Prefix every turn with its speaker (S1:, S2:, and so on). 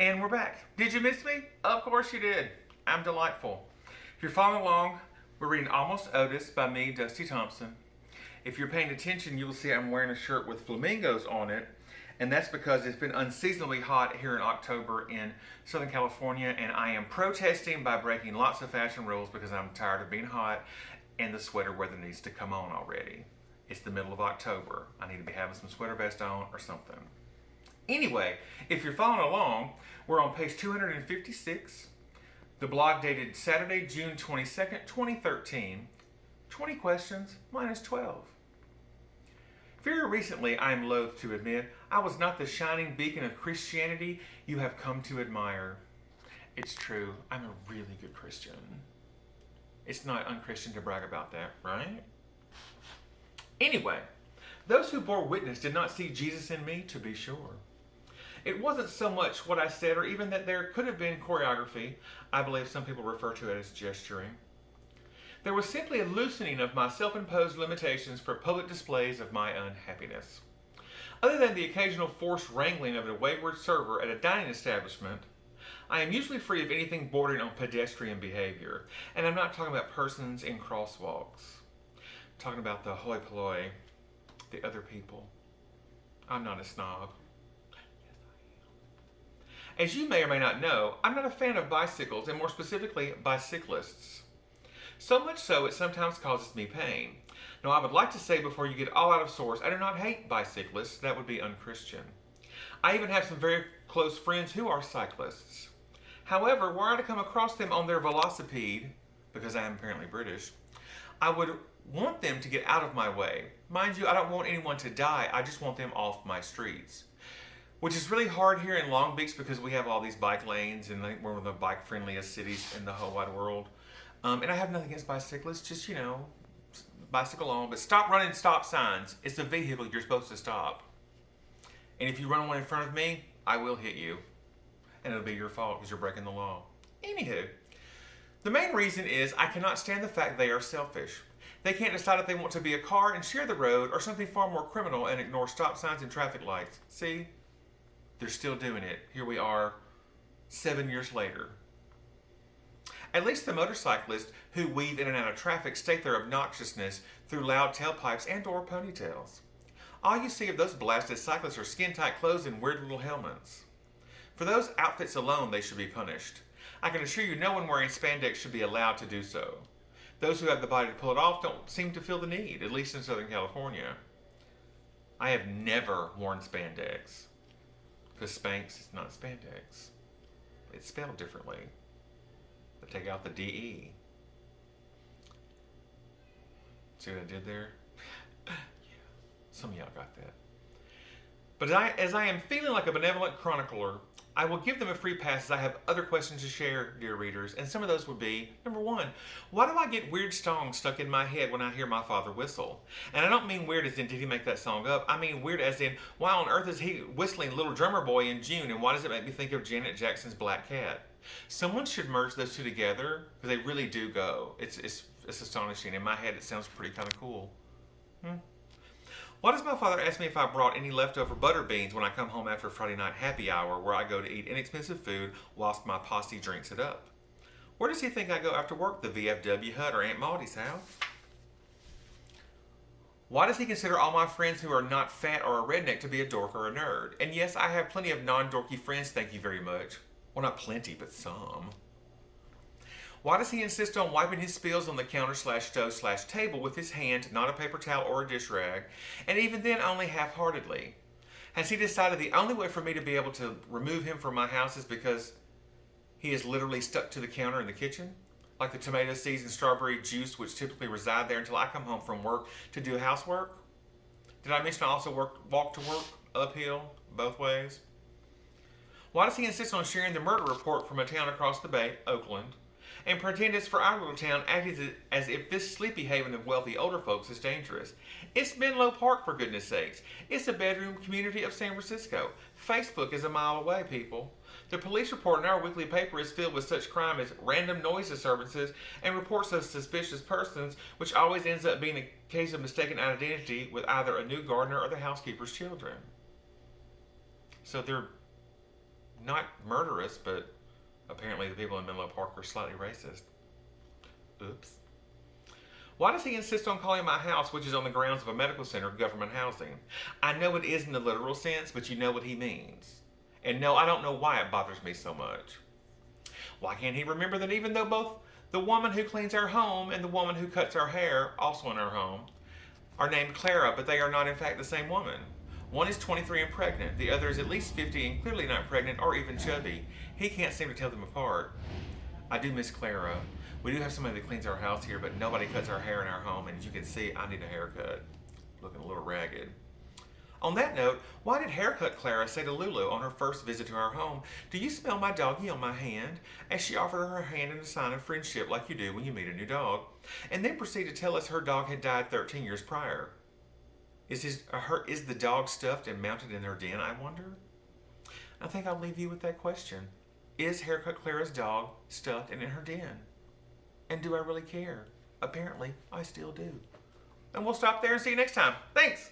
S1: And we're back. Did you miss me? Of course you did. I'm delightful. If you're following along, we're reading Almost Odis by me, Dusty Thompson. If you're paying attention, you will see I'm wearing a shirt with flamingos on it, and that's because it's been unseasonably hot here in October in Southern California, and I am protesting by breaking lots of fashion rules because I'm tired of being hot and the sweater weather needs to come on already. It's the middle of October. I need to be having some sweater vest on or something. Anyway, if you're following along, we're on page 256. The blog dated Saturday, June 22nd, 2013. 20 questions minus 12. Very recently, I am loath to admit, I was not the shining beacon of Christianity you have come to admire. It's true, I'm a really good Christian. It's not unchristian to brag about that, right? Anyway, those who bore witness did not see Jesus in me, to be sure. It wasn't so much what I said or even that there could have been choreography. I believe some people refer to it as gesturing. There was simply a loosening of my self-imposed limitations for public displays of my unhappiness. Other than the occasional forced wrangling of a wayward server at a dining establishment, I am usually free of anything bordering on pedestrian behavior. And I'm not talking about persons in crosswalks. I'm talking about the hoi polloi, the other people. I'm not a snob. As you may or may not know, I'm not a fan of bicycles, and more specifically, bicyclists. So much so, it sometimes causes me pain. Now, I would like to say before you get all out of sorts, I do not hate bicyclists. That would be unchristian. I even have some very close friends who are cyclists. However, were I to come across them on their velocipede, because I am apparently British, I would want them to get out of my way. Mind you, I don't want anyone to die, I just want them off my streets. Which is really hard here in Long Beach because we have all these bike lanes and we're one of the bike friendliest cities in the whole wide world. And I have nothing against bicyclists, just, bicycle on. But stop running stop signs. It's the vehicle you're supposed to stop. And if you run one in front of me, I will hit you. And it'll be your fault because you're breaking the law. Anywho, the main reason is I cannot stand the fact they are selfish. They can't decide if they want to be a car and share the road or something far more criminal and ignore stop signs and traffic lights. See? They're still doing it. Here we are, 7 years later. At least the motorcyclists who weave in and out of traffic state their obnoxiousness through loud tailpipes and or ponytails. All you see of those blasted cyclists are skin-tight clothes and weird little helmets. For those outfits alone, they should be punished. I can assure you no one wearing spandex should be allowed to do so. Those who have the body to pull it off don't seem to feel the need, at least in Southern California. I have never worn spandex. Because Spanx is not spandex. It's spelled differently. But take out the DE. See what I did there? Yeah. Some of y'all got that. But as I am feeling like a benevolent chronicler, I will give them a free pass as I have other questions to share, dear readers. And some of those would be, number one, why do I get weird songs stuck in my head when I hear my father whistle? And I don't mean weird as in, did he make that song up? I mean weird as in, why on earth is he whistling Little Drummer Boy in June? And why does it make me think of Janet Jackson's Black Cat? Someone should merge those two together, because they really do go. It's astonishing. In my head, it sounds pretty kind of cool. Why does my father ask me if I brought any leftover butter beans when I come home after Friday night happy hour where I go to eat inexpensive food whilst my posse drinks it up? Where does he think I go after work, the VFW hut or Aunt Maudie's house? Why does he consider all my friends who are not fat or a redneck to be a dork or a nerd? And yes, I have plenty of non-dorky friends, thank you very much. Well, not plenty, but some. Why does he insist on wiping his spills on the counter/stove/table with his hand, not a paper towel or a dish rag, and even then only half-heartedly? Has he decided the only way for me to be able to remove him from my house is because he is literally stuck to the counter in the kitchen? Like the tomato seeds and strawberry juice which typically reside there until I come home from work to do housework? Did I mention I also walk to work uphill, both ways? Why does he insist on sharing the murder report from a town across the bay, Oakland, and pretend it's for our little town, acting as if this sleepy haven of wealthy older folks is dangerous? It's Menlo Park, for goodness sakes. It's the bedroom community of San Francisco. Facebook is a mile away, people. The police report in our weekly paper is filled with such crime as random noise disturbances and reports of suspicious persons, which always ends up being a case of mistaken identity with either a new gardener or the housekeeper's children. So they're Not murderous, but apparently the people in Menlo Park are slightly racist. Oops. Why does he insist on calling my house, which is on the grounds of a medical center, government housing? I know it is in the literal sense, but you know what he means. And no, I don't know why it bothers me so much. Why can't he remember that even though both the woman who cleans our home and the woman who cuts our hair, also in our home, are named Clara, but they are not in fact the same woman? One is 23 and pregnant, the other is at least 50 and clearly not pregnant or even chubby. He can't seem to tell them apart. I do miss Clara. We do have somebody that cleans our house here, but nobody cuts our hair in our home, and as you can see, I need a haircut. Looking a little ragged. On that note, why did Haircut Clara say to Lulu on her first visit to our home, "Do you smell my doggy on my hand?" as she offered her hand in a sign of friendship like you do when you meet a new dog, and then proceeded to tell us her dog had died 13 years prior? Is the dog stuffed and mounted in her den, I wonder? I think I'll leave you with that question. Is Haircut Clara's dog stuffed and in her den? And do I really care? Apparently, I still do. And we'll stop there and see you next time. Thanks!